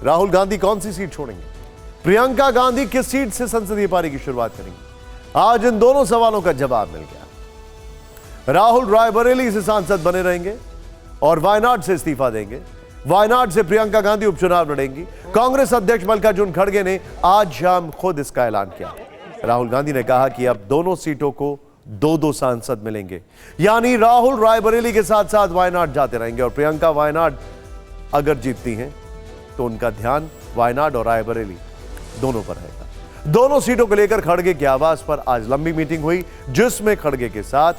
राहुल गांधी कौन सी सीट छोड़ेंगे? प्रियंका गांधी किस सीट से संसदीय पारी की शुरुआत करेंगी? आज इन दोनों सवालों का जवाब मिल गया। राहुल रायबरेली से सांसद बने रहेंगे और वायनाड से इस्तीफा देंगे। वायनाड से प्रियंका गांधी उपचुनाव लड़ेंगी। कांग्रेस अध्यक्ष मल्लिकार्जुन खड़गे ने आज शाम खुद इसका ऐलान किया। राहुल गांधी ने कहा कि अब दोनों सीटों को दो सांसद मिलेंगे, यानी राहुल रायबरेली के साथ साथ वायनाड जाते रहेंगे और प्रियंका वायनाड अगर जीतती हैं तो उनका ध्यान वायनाड और रायबरेली दोनों पर रहेगा। दोनों सीटों को लेकर खड़गे के आवास पर आज लंबी मीटिंग हुई, जिसमें खड़गे के साथ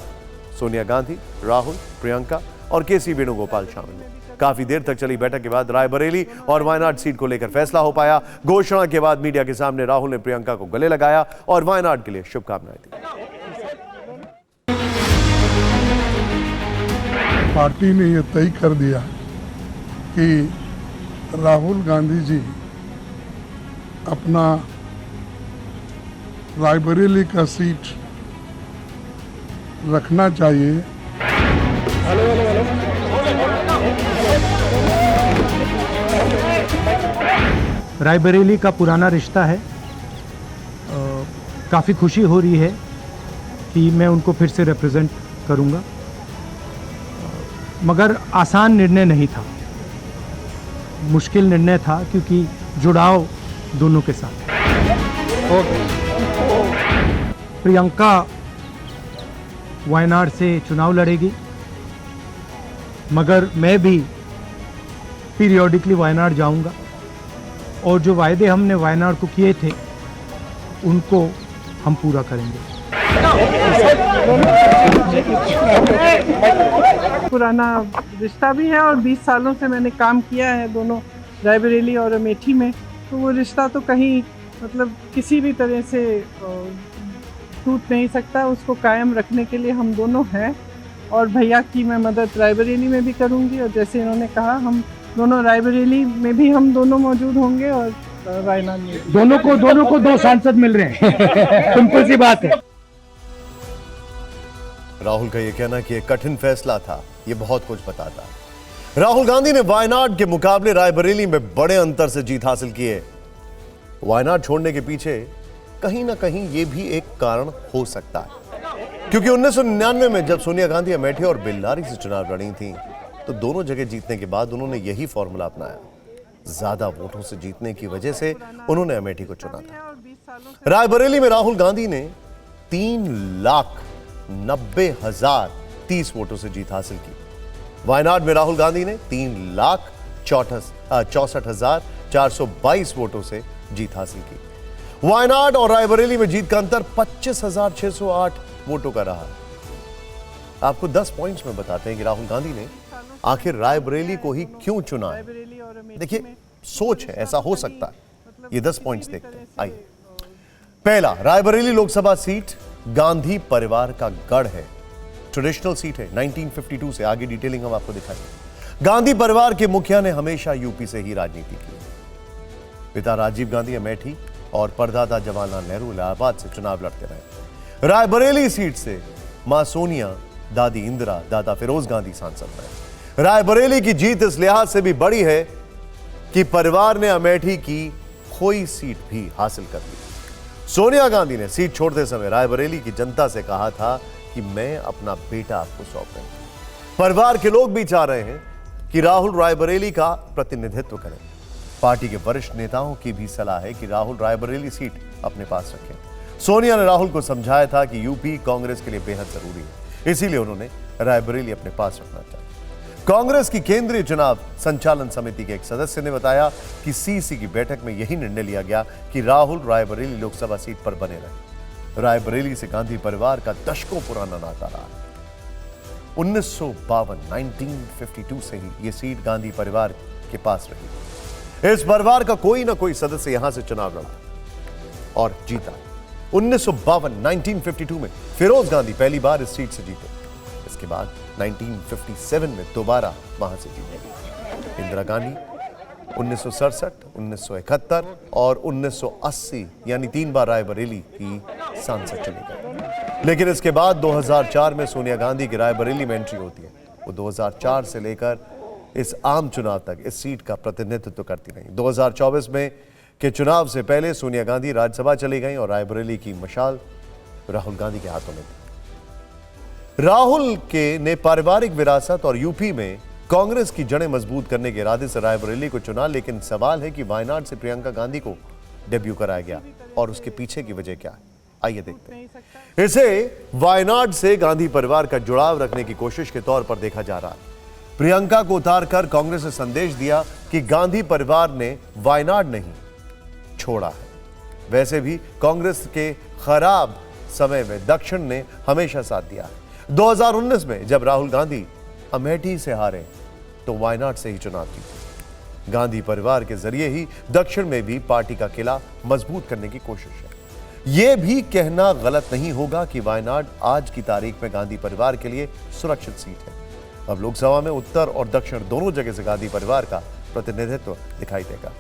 सोनिया गांधी, राहुल, प्रियंका और केसी वेणुगोपाल शामिल हुए। काफी देर तक चली बैठक के बाद रायबरेली और वायनाड सीट को लेकर फैसला हो पाया। घोषणा के बाद मीडिया के सामने राहुल ने प्रियंका को गले लगाया और वायनाड के लिए शुभकामनाएं दी। पार्टी ने यह तय कर दिया कि राहुल गांधी जी अपना रायबरेली का सीट रखना चाहिए। रायबरेली का पुराना रिश्ता है। काफ़ी खुशी हो रही है कि मैं उनको फिर से रिप्रेजेंट करूंगा, मगर आसान निर्णय नहीं था, मुश्किल निर्णय था क्योंकि जुड़ाव दोनों के साथ। प्रियंका वायनाड से चुनाव लड़ेगी, मगर मैं भी पीरियोडिकली वायनाड जाऊंगा और जो वायदे हमने वायनाड को किए थे उनको हम पूरा करेंगे। पुराना रिश्ता भी है और 20 सालों से मैंने काम किया है दोनों रायबरेली और अमेठी में, तो वो रिश्ता तो कहीं मतलब किसी भी तरह से टूट नहीं सकता। उसको कायम रखने के लिए हम दोनों हैं और भैया की मैं मदद रायबरेली में भी करूंगी और जैसे इन्होंने कहा हम दोनों रायबरेली में भी हम दोनों मौजूद होंगे और वायनाड में दोनों को दो सांसद मिल रहे हैं। सिंपल सी बात है। राहुल का यह कहना कि यह कठिन फैसला था, यह बहुत कुछ बताता है। राहुल गांधी ने वायनाड के मुकाबले रायबरेली में बड़े अंतर से जीत हासिल की है। वायनाड छोड़ने के पीछे कहीं ना कहीं यह भी एक कारण हो सकता है, क्योंकि 1999 में जब सोनिया गांधी अमेठी और बेल्लारी से चुनाव लड़ी थी तो दोनों जगह जीतने के बाद उन्होंने यही फॉर्मूला अपनाया। ज्यादा वोटों से जीतने की वजह से उन्होंने अमेठी को चुना था। रायबरेली में राहुल गांधी ने 3,90,030 वोटों से जीत हासिल की। वायनाड में राहुल गांधी ने 3,64,422 वोटों से जीत हासिल की। वायनाड और रायबरेली में जीत का अंतर 25,608 वोटों का रहा। आपको 10 पॉइंट्स में बताते हैं कि राहुल गांधी ने आखिर रायबरेली को ही क्यों चुना है। देखिए, सोच है, ऐसा हो सकता है। ये 10 पॉइंट्स देखते हैं, आइए। पहला, रायबरेली लोकसभा सीट गांधी परिवार का गढ़ है, ट्रेडिशनल सीट है, 1952 से। आगे डिटेलिंग हम आपको दिखाएंगे। गांधी परिवार के मुखिया ने हमेशा यूपी से ही राजनीति की। पिता राजीव गांधी अमेठी और परदादा जवाहरलाल नेहरू इलाहाबाद से चुनाव लड़ते रहे। रायबरेली सीट से मां सोनिया, दादी इंदिरा, दादा फिरोज गांधी सांसद रहे। रायबरेली की जीत इस लिहाज से भी बड़ी है कि परिवार ने अमेठी की खोई सीट भी हासिल कर ली। सोनिया गांधी ने सीट छोड़ते समय रायबरेली की जनता से कहा था कि मैं अपना बेटा आपको सौंप रही हूं। परिवार के लोग भी चाह रहे हैं कि राहुल रायबरेली का प्रतिनिधित्व करें। पार्टी के वरिष्ठ नेताओं की भी सलाह है कि राहुल रायबरेली सीट अपने पास रखें। सोनिया ने राहुल को समझाया था कि यूपी कांग्रेस के लिए बेहद जरूरी है, इसीलिए उन्होंने रायबरेली अपने पास रखना चाहिए। कांग्रेस की केंद्रीय चुनाव संचालन समिति के एक सदस्य ने बताया कि सीसी की बैठक में यही निर्णय लिया गया कि राहुल रायबरेली लोकसभा सीट पर बने रहे। रायबरेली से गांधी परिवार का दशकों पुराना नाता रहा। 1952 से ही यह सीट गांधी परिवार के पास रही। इस परिवार का कोई ना कोई सदस्य यहां से चुनाव लड़ा और जीता। 1952 में फिरोज गांधी पहली बार इस सीट से जीते। इसके बाद 1957 में दोबारा वहां से जीते। इंदिरा गांधी 1967, 1971 और 1980 यानी 3 बार रायबरेली की सांसद चुनी गई। लेकिन इसके बाद 2004 में सोनिया गांधी की रायबरेली में एंट्री होती है। वो 2004 से लेकर इस आम चुनाव तक इस सीट का प्रतिनिधित्व करती रहीं। 2024 में के चुनाव से पहले सोनिया गांधी राज्यसभा चली गईं और रायबरेली की मशाल राहुल गांधी के हाथों में थी। राहुल के ने पारिवारिक विरासत और यूपी में कांग्रेस की जड़ें मजबूत करने के इरादे से रायबरेली को चुना, लेकिन सवाल है कि वायनाड से प्रियंका गांधी को डेब्यू कराया गया और उसके पीछे की वजह क्या है। आइए देखते हैं। इसे वायनाड से गांधी परिवार का जुड़ाव रखने की कोशिश के तौर पर देखा जा रहा है। प्रियंका को उतारकर कांग्रेस ने संदेश दिया कि गांधी परिवार ने वायनाड नहीं छोड़ा है। वैसे भी कांग्रेस के खराब समय में दक्षिण ने हमेशा साथ दिया है। 2019 में जब राहुल गांधी अमेठी से हारे तो वायनाड से ही चुनाव जीते। गांधी परिवार के जरिए ही दक्षिण में भी पार्टी का किला मजबूत करने की कोशिश है। यह भी कहना गलत नहीं होगा कि वायनाड आज की तारीख में गांधी परिवार के लिए सुरक्षित सीट है। अब लोकसभा में उत्तर और दक्षिण दोनों जगह से गांधी परिवार का प्रतिनिधित्व दिखाई देगा।